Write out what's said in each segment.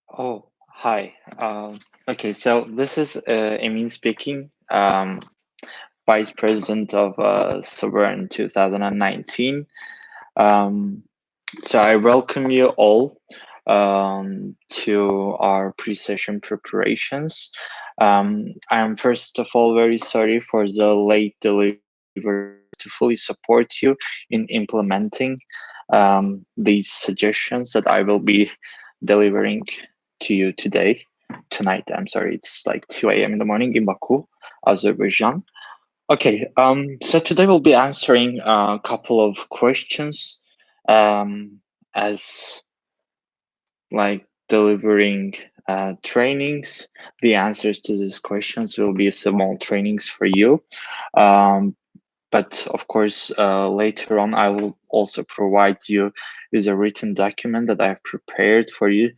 Oh, hi. Okay, so this is Emin speaking, Vice President of Saverne 2019. Um, so I welcome you all to our pre-session preparations. I am first of all very sorry for the late delivery to fully support you in implementing these suggestions that I will be delivering to you tonight. I'm sorry, it's like 2 a.m. in the morning in Baku, Azerbaijan. Okay, so today we'll be answering a couple of questions as like delivering trainings. The answers to these questions will be small trainings for you. Um, but of course, later on, I will also provide you with a written document that I've prepared for you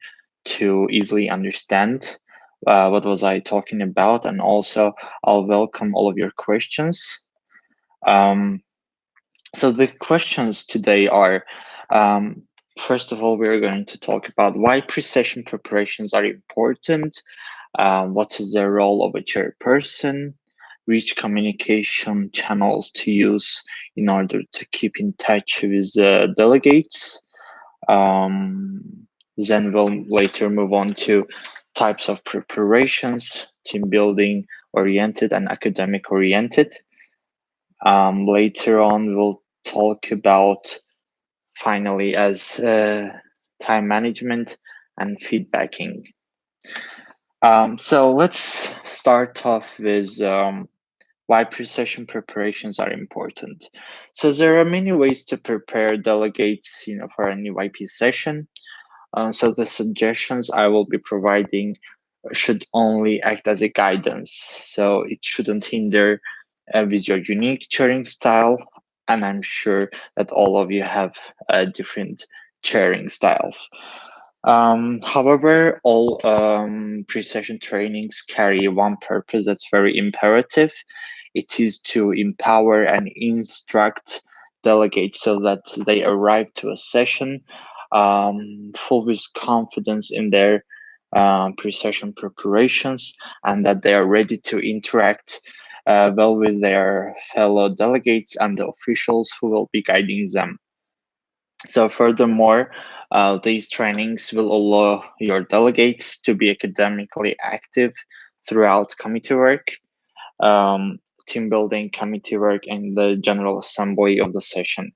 to easily understand what was I talking about, and also I'll welcome all of your questions. Um, so the questions today are, um, first of all, we're going to talk about why pre-session preparations are important, what is the role of a chairperson, which communication channels to use in order to keep in touch with delegates. Um, then we'll later move on to types of preparations, team building oriented and academic oriented. Later on, we'll talk about finally as time management and feedbacking. So let's start off with why pre-session preparations are important. So there are many ways to prepare delegates, for an YP session. So the suggestions I will be providing should only act as a guidance. So it shouldn't hinder with your unique chairing style. And I'm sure that all of you have different chairing styles. However, all pre-session trainings carry one purpose that's very imperative. It is to empower and instruct delegates so that they arrive to a session full with confidence in their pre-session preparations, and that they are ready to interact well with their fellow delegates and the officials who will be guiding them. So furthermore, these trainings will allow your delegates to be academically active throughout committee work, um, team building, committee work, and the general assembly of the session.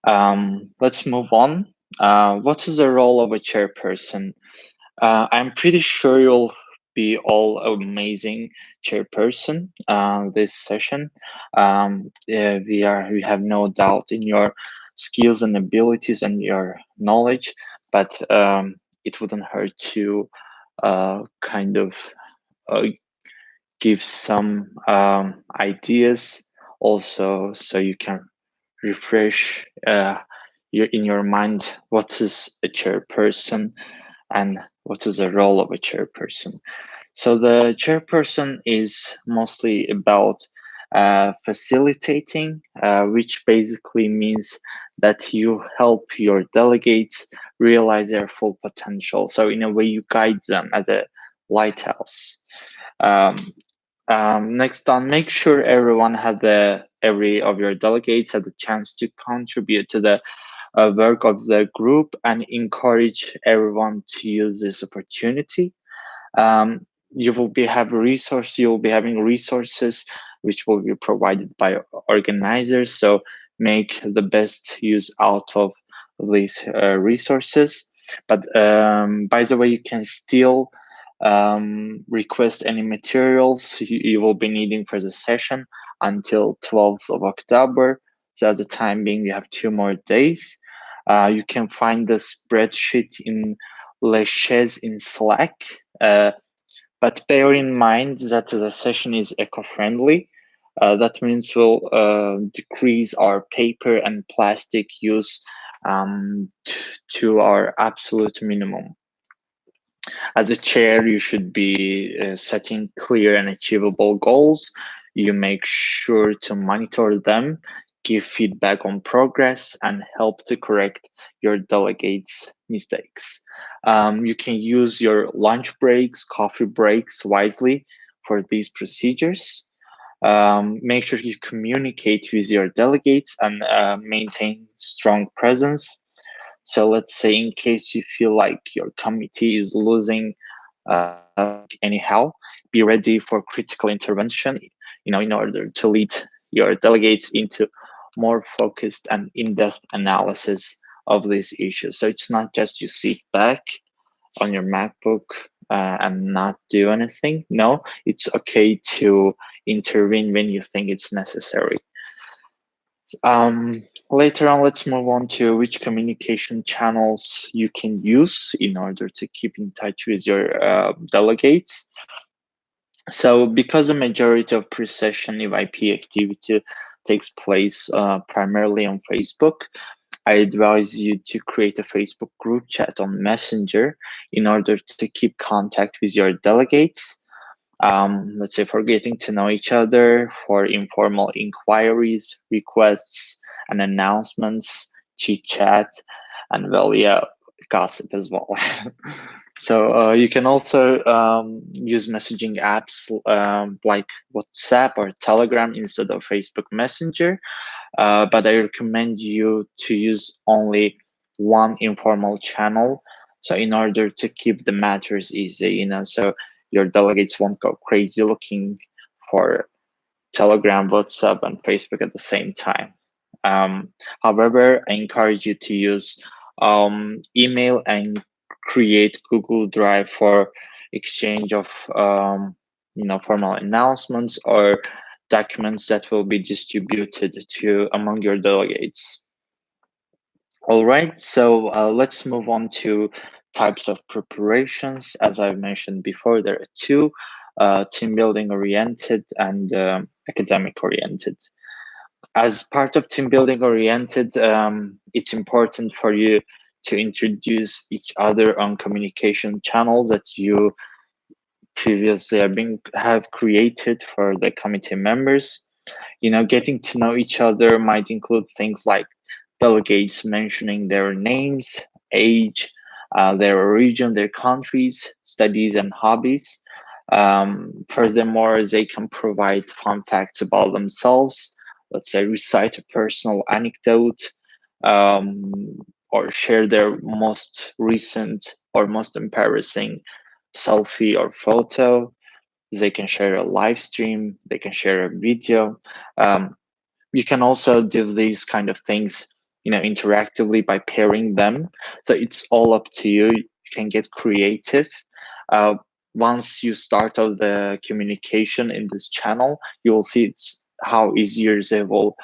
Let's move on. What is the role of a chairperson? I'm pretty sure you'll be all amazing chairperson this session. We have no doubt in your skills and abilities and your knowledge, but it wouldn't hurt to kind of uh, give some ideas also, so you can refresh in your mind what is a chairperson and what is the role of a chairperson. So the chairperson is mostly about facilitating, which basically means that you help your delegates realize their full potential. So in a way, you guide them as a lighthouse. Um, Next on, make sure every of your delegates had the chance to contribute to the work of the group, and encourage everyone to use this opportunity. Um, you will be having resources which will be provided by organizers. So make the best use out of these resources. But by the way, you can still request any materials you will be needing for the session until 12th of October. So at the time being, you have 2 more days. You can find the spreadsheet in Leches in Slack. But bear in mind that the session is eco-friendly. That means we'll decrease our paper and plastic use to our absolute minimum. As a chair, you should be setting clear and achievable goals. You make sure to monitor them. give feedback on progress, and help to correct your delegates' mistakes. You can use your lunch breaks, coffee breaks wisely for these procedures. Make sure you communicate with your delegates and maintain strong presence. So let's say in case you feel like your committee is losing anyhow, be ready for critical intervention, in order to lead your delegates into more focused and in-depth analysis of these issues. So it's not just you sit back on your MacBook and not do anything. No, it's okay to intervene when you think it's necessary. Later on, let's move on to which communication channels you can use in order to keep in touch with your delegates. So because the majority of pre-session EYP activity takes place primarily on Facebook, I advise you to create a Facebook group chat on Messenger in order to keep contact with your delegates. Let's say for getting to know each other, for informal inquiries, requests, and announcements, chit chat, and well, yeah, gossip as well. So you can also use messaging apps like WhatsApp or Telegram instead of Facebook Messenger. But I recommend you to use only one informal channel. So in order to keep the matters easy, so your delegates won't go crazy looking for Telegram, WhatsApp, and Facebook at the same time. Um, However, I encourage you to use email and create Google Drive for exchange of formal announcements or documents that will be distributed to among your delegates. All right, so let's move on to types of preparations. As I've mentioned before, there are two: team building oriented and academic oriented. As part of team building oriented, it's important for you to introduce each other on communication channels that you previously have created for the committee members. Getting to know each other might include things like delegates mentioning their names, age, their origin, their countries, studies, and hobbies. Furthermore, they can provide fun facts about themselves. Let's say recite a personal anecdote, or share their most recent or most embarrassing selfie or photo. They can share a live stream. They can share a video. You can also do these kind of things, interactively by pairing them. So it's all up to you. You can get creative. Uh, Once you start out the communication in this channel, you will see it's how easier they will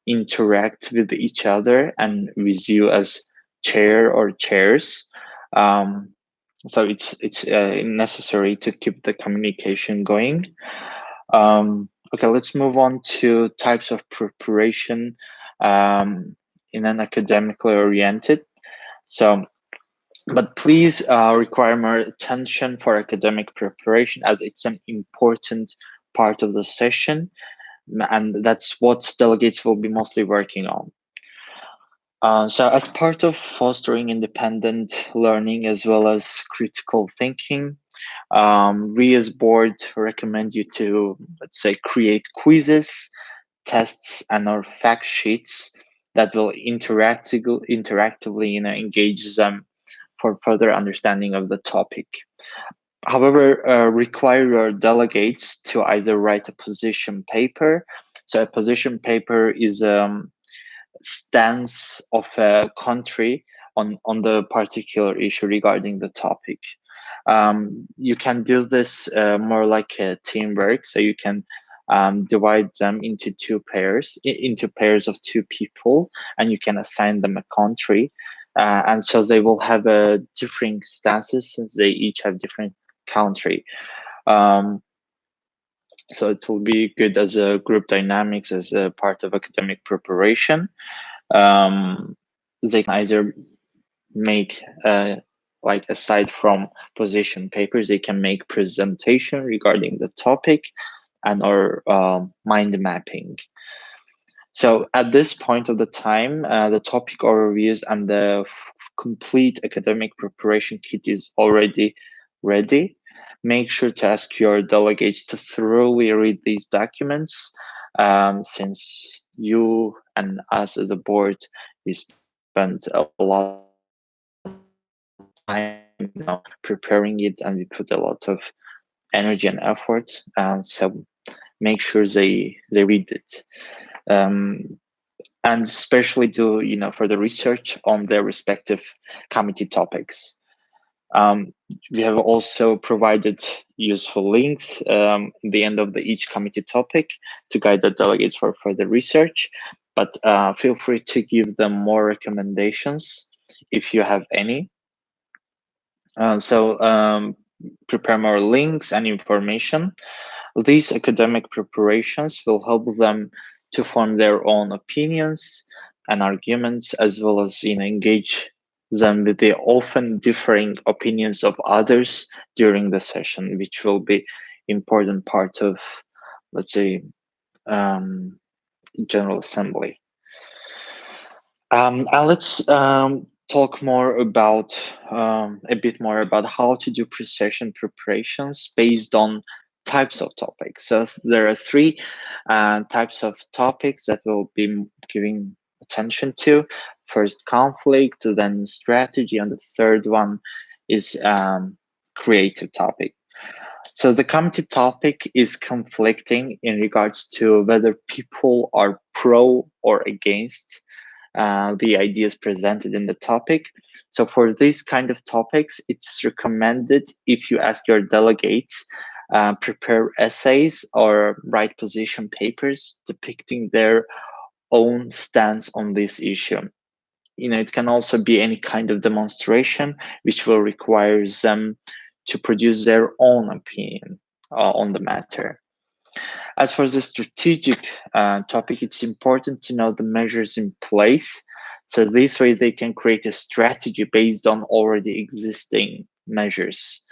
interact with each other and with you as chair or chairs. Um, so it's necessary to keep the communication going. Okay, let's move on to types of preparation um, in an academically oriented. So, but please require more attention for academic preparation as it's an important part of the session, and that's what delegates will be mostly working on. So, as part of fostering independent learning as well as critical thinking, we as board recommend you to, let's say, create quizzes, tests, and or fact sheets that will interactively engage them for further understanding of the topic. However, require your delegates to either write a position paper. So a position paper is stance of a country on the particular issue regarding the topic. You can do this more like a teamwork, so you can divide them into into pairs of two people, and you can assign them a country, and so they will have different stances since they each have different country. Um, so it will be good as a group dynamics as a part of academic preparation. They can either make like aside from position papers, they can make presentation regarding the topic and or mind mapping. So at this point of the time, the topic overviews and the complete academic preparation kit is already ready. Make sure to ask your delegates to thoroughly read these documents, since you and us as a board, we spent a lot of time, preparing it, and we put a lot of energy and effort. So make sure they read it. Um, and especially do for the research on their respective committee topics. um, we have also provided useful links at the end of each committee topic to guide the delegates for further research, but feel free to give them more recommendations if you have any. So prepare more links and information. These academic preparations will help them to form their own opinions and arguments, as well as engage them with the often differing opinions of others during the session, which will be important part of, let's say, um, General Assembly. And let's talk more about a bit more about how to do pre-session preparations based on types of topics. So there are three types of topics that we'll be giving attention to. First, conflict, then strategy, and the third one is creative topic. So the committee topic is conflicting in regards to whether people are pro or against the ideas presented in the topic. So for these kind of topics, it's recommended, if you ask your delegates, prepare essays or write position papers depicting their own stance on this issue. It can also be any kind of demonstration which will require them to produce their own opinion on the matter. As for the strategic topic, it's important to know the measures in place. So this way they can create a strategy based on already existing measures.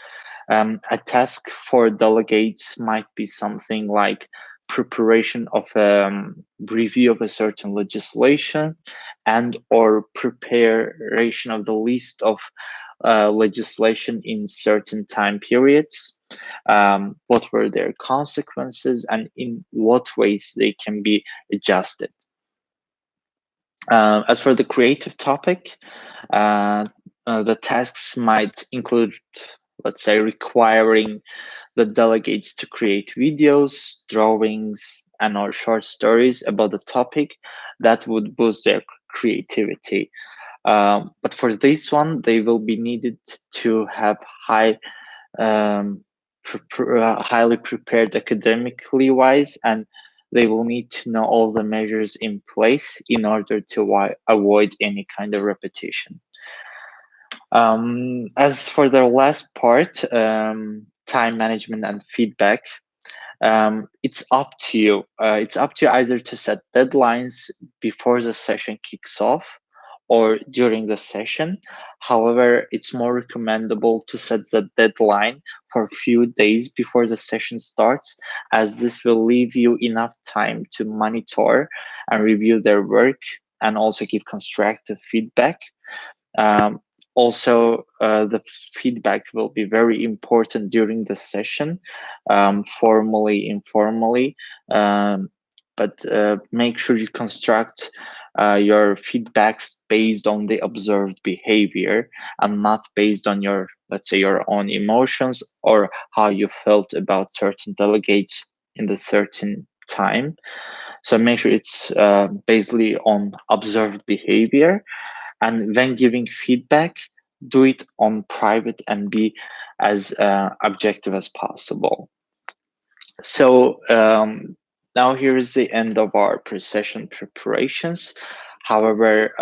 A task for delegates might be something like preparation of a review of a certain legislation and or preparation of the list of legislation in certain time periods. What were their consequences and in what ways they can be adjusted. As for the creative topic, uh, the tasks might include, let's say, requiring the delegates to create videos, drawings, and or short stories about the topic that would boost their creativity. But for this one, they will be needed to have um, highly prepared academically wise, and they will need to know all the measures in place in order to avoid any kind of repetition. As for the last part, time management and feedback, it's up to you. It's up to you either to set deadlines before the session kicks off or during the session. However, it's more recommendable to set the deadline for a few days before the session starts, as this will leave you enough time to monitor and review their work and also give constructive feedback. Um, Also, the feedback will be very important during the session, formally, informally. But make sure you construct your feedbacks based on the observed behavior and not based on your, let's say, your own emotions or how you felt about certain delegates in the certain time. So make sure it's basically on observed behavior, and when giving feedback, do it on private and be as objective as possible. So now here is the end of our pre-session preparations. However,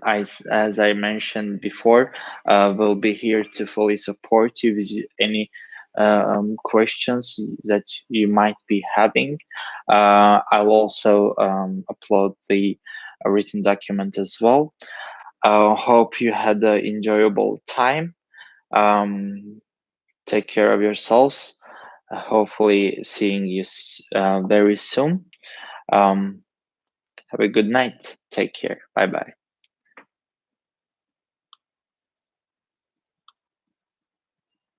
as I mentioned before, we'll be here to fully support you with any questions that you might be having. I'll also upload the written document as well. Hope you had an enjoyable time. Um, Take care of yourselves. Hopefully, seeing you very soon. Um, have a good night. Take care. Bye bye.